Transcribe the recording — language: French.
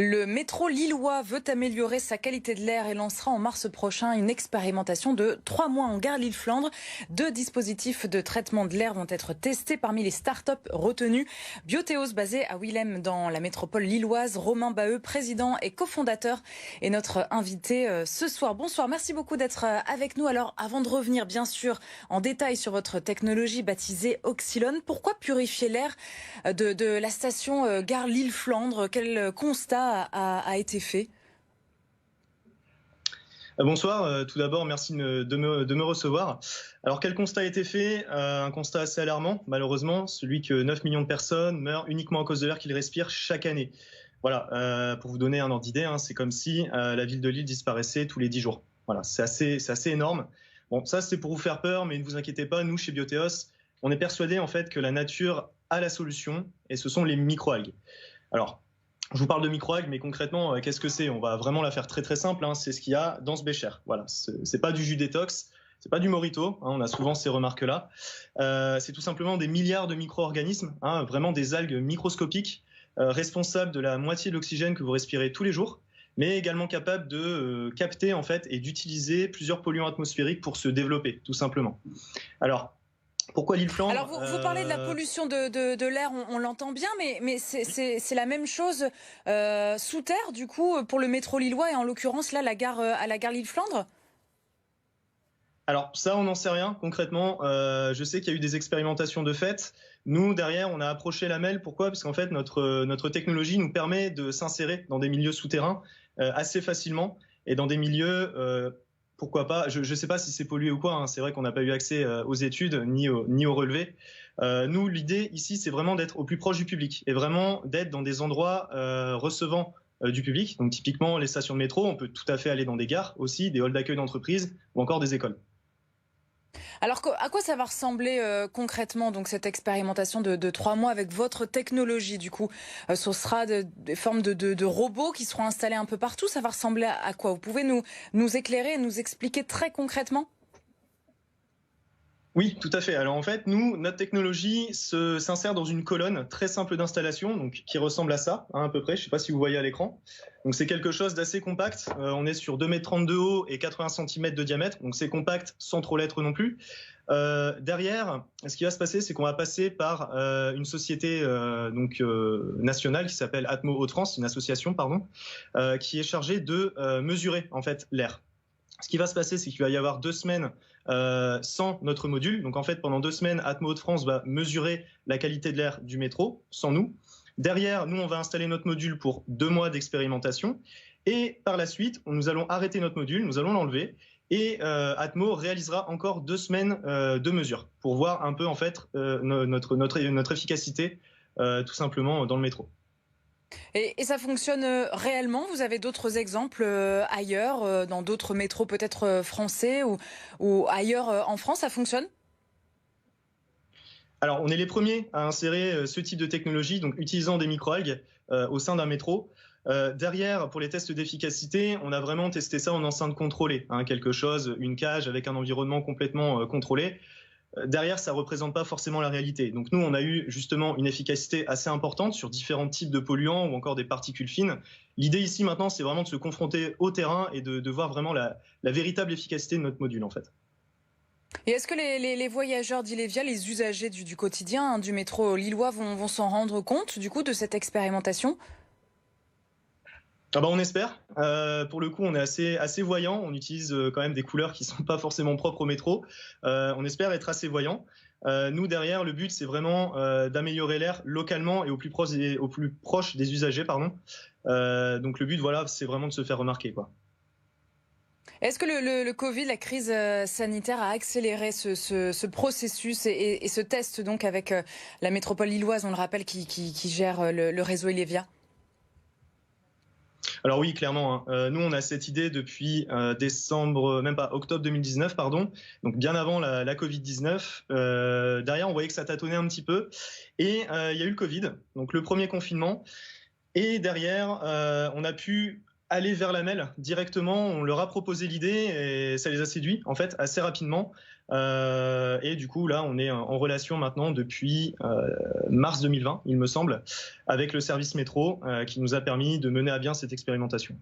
Le métro lillois veut améliorer sa qualité de l'air et lancera en mars prochain une expérimentation de 3 mois en gare Lille-Flandre. 2 dispositifs de traitement de l'air vont être testés parmi les startups retenues. Bioteos, basé à Willem dans la métropole lilloise. Romain Baheux, président et cofondateur, est notre invité ce soir. Bonsoir, merci beaucoup d'être avec nous. Alors, avant de revenir bien sûr en détail sur votre technologie baptisée Oxylone, pourquoi purifier l'air de la station gare Lille-Flandre? Quel constat a été fait? Bonsoir, tout d'abord merci de me recevoir. Alors quel constat a été fait? Un constat assez alarmant malheureusement, celui que 9 millions de personnes meurent uniquement à cause de l'air qu'ils respirent chaque année. Voilà, pour vous donner un ordre d'idée, c'est comme si la ville de Lille disparaissait tous les 10 jours. Voilà, c'est assez énorme. Bon, ça c'est pour vous faire peur, mais ne vous inquiétez pas, nous chez Bioteos, on est persuadés en fait que la nature a la solution et ce sont les microalgues. Alors, je vous parle de microalgues, mais concrètement, qu'est-ce que c'est? On va vraiment la faire très très simple. C'est ce qu'il y a dans ce bécher. Voilà, c'est pas du jus détox, c'est pas du Morito. On a souvent ces remarques-là. C'est tout simplement des milliards de micro-organismes, vraiment des algues microscopiques, responsables de la moitié de l'oxygène que vous respirez tous les jours, mais également capables de capter en fait et d'utiliser plusieurs polluants atmosphériques pour se développer, tout simplement. Alors, pourquoi Lille-Flandre? Alors vous parlez de la pollution de l'air, on l'entend bien, mais c'est la même chose sous terre du coup pour le métro lillois et en l'occurrence là à la gare Lille-Flandre? Alors ça, on n'en sait rien concrètement. Je sais qu'il y a eu des expérimentations de fait. Nous, derrière, on a approché la MEL. Pourquoi? Parce qu'en fait, notre technologie nous permet de s'insérer dans des milieux souterrains assez facilement et dans des milieux, pourquoi pas, je ne sais pas si c'est pollué ou quoi. C'est vrai qu'on n'a pas eu accès aux études ni aux relevés. Nous, l'idée ici, c'est vraiment d'être au plus proche du public et vraiment d'être dans des endroits recevant du public. Donc typiquement, les stations de métro, on peut tout à fait aller dans des gares aussi, des halls d'accueil d'entreprise ou encore des écoles. Alors à quoi ça va ressembler concrètement donc cette expérimentation de 3 mois avec votre technologie du coup? Ce sera des formes de robots qui seront installés un peu partout. Ça va ressembler à quoi? Vous pouvez nous éclairer et nous expliquer très concrètement? Oui, tout à fait. Alors en fait, nous, notre technologie s'insère dans une colonne très simple d'installation, donc qui ressemble à ça, à peu près. Je ne sais pas si vous voyez à l'écran. Donc c'est quelque chose d'assez compact. On est sur 2,30 m de haut et 80 cm de diamètre, donc c'est compact sans trop l'être non plus. Derrière, ce qui va se passer, c'est qu'on va passer par une société nationale qui s'appelle Atmo Hauts-de-France, une association, pardon, qui est chargée de mesurer en fait l'air. Ce qui va se passer, c'est qu'il va y avoir 2 semaines sans notre module. Donc en fait, pendant 2 semaines, Atmo Hauts-de-France va mesurer la qualité de l'air du métro, sans nous. Derrière, nous, on va installer notre module pour 2 mois d'expérimentation. Et par la suite, nous allons arrêter notre module, nous allons l'enlever. Et Atmo réalisera encore 2 semaines de mesure pour voir un peu en fait notre efficacité tout simplement dans le métro. Et ça fonctionne réellement? Vous avez d'autres exemples ailleurs, dans d'autres métros peut-être français ou ailleurs en France, ça fonctionne? Alors, on est les premiers à insérer ce type de technologie, donc utilisant des microalgues au sein d'un métro. Derrière, pour les tests d'efficacité, on a vraiment testé ça en enceinte contrôlée, quelque chose, une cage avec un environnement complètement contrôlé. Derrière, ça ne représente pas forcément la réalité. Donc nous, on a eu justement une efficacité assez importante sur différents types de polluants ou encore des particules fines. L'idée ici maintenant, c'est vraiment de se confronter au terrain et de voir vraiment la véritable efficacité de notre module en fait. Et est-ce que les voyageurs d'Ilévia, les usagers du quotidien du métro lillois vont s'en rendre compte du coup de cette expérimentation? On espère. Pour le coup, on est assez voyant. On utilise quand même des couleurs qui ne sont pas forcément propres au métro. On espère être assez voyant. Nous, derrière, le but, c'est vraiment d'améliorer l'air localement et au plus proche des usagers. Donc le but, voilà, c'est vraiment de se faire remarquer, quoi. Est-ce que le Covid, la crise sanitaire a accéléré ce processus et ce test donc avec la métropole lilloise, on le rappelle, qui gère le réseau Ilévia? Alors oui, clairement. Nous, on a cette idée depuis octobre 2019, pardon, donc bien avant la Covid-19. Derrière, on voyait que ça tâtonnait un petit peu. Et il y a eu le Covid, donc le premier confinement. Et derrière, on a pu aller vers la MEL directement. On leur a proposé l'idée et ça les a séduits, en fait, assez rapidement. Et du coup, là, on est en relation maintenant depuis mars 2020, il me semble, avec le service métro qui nous a permis de mener à bien cette expérimentation.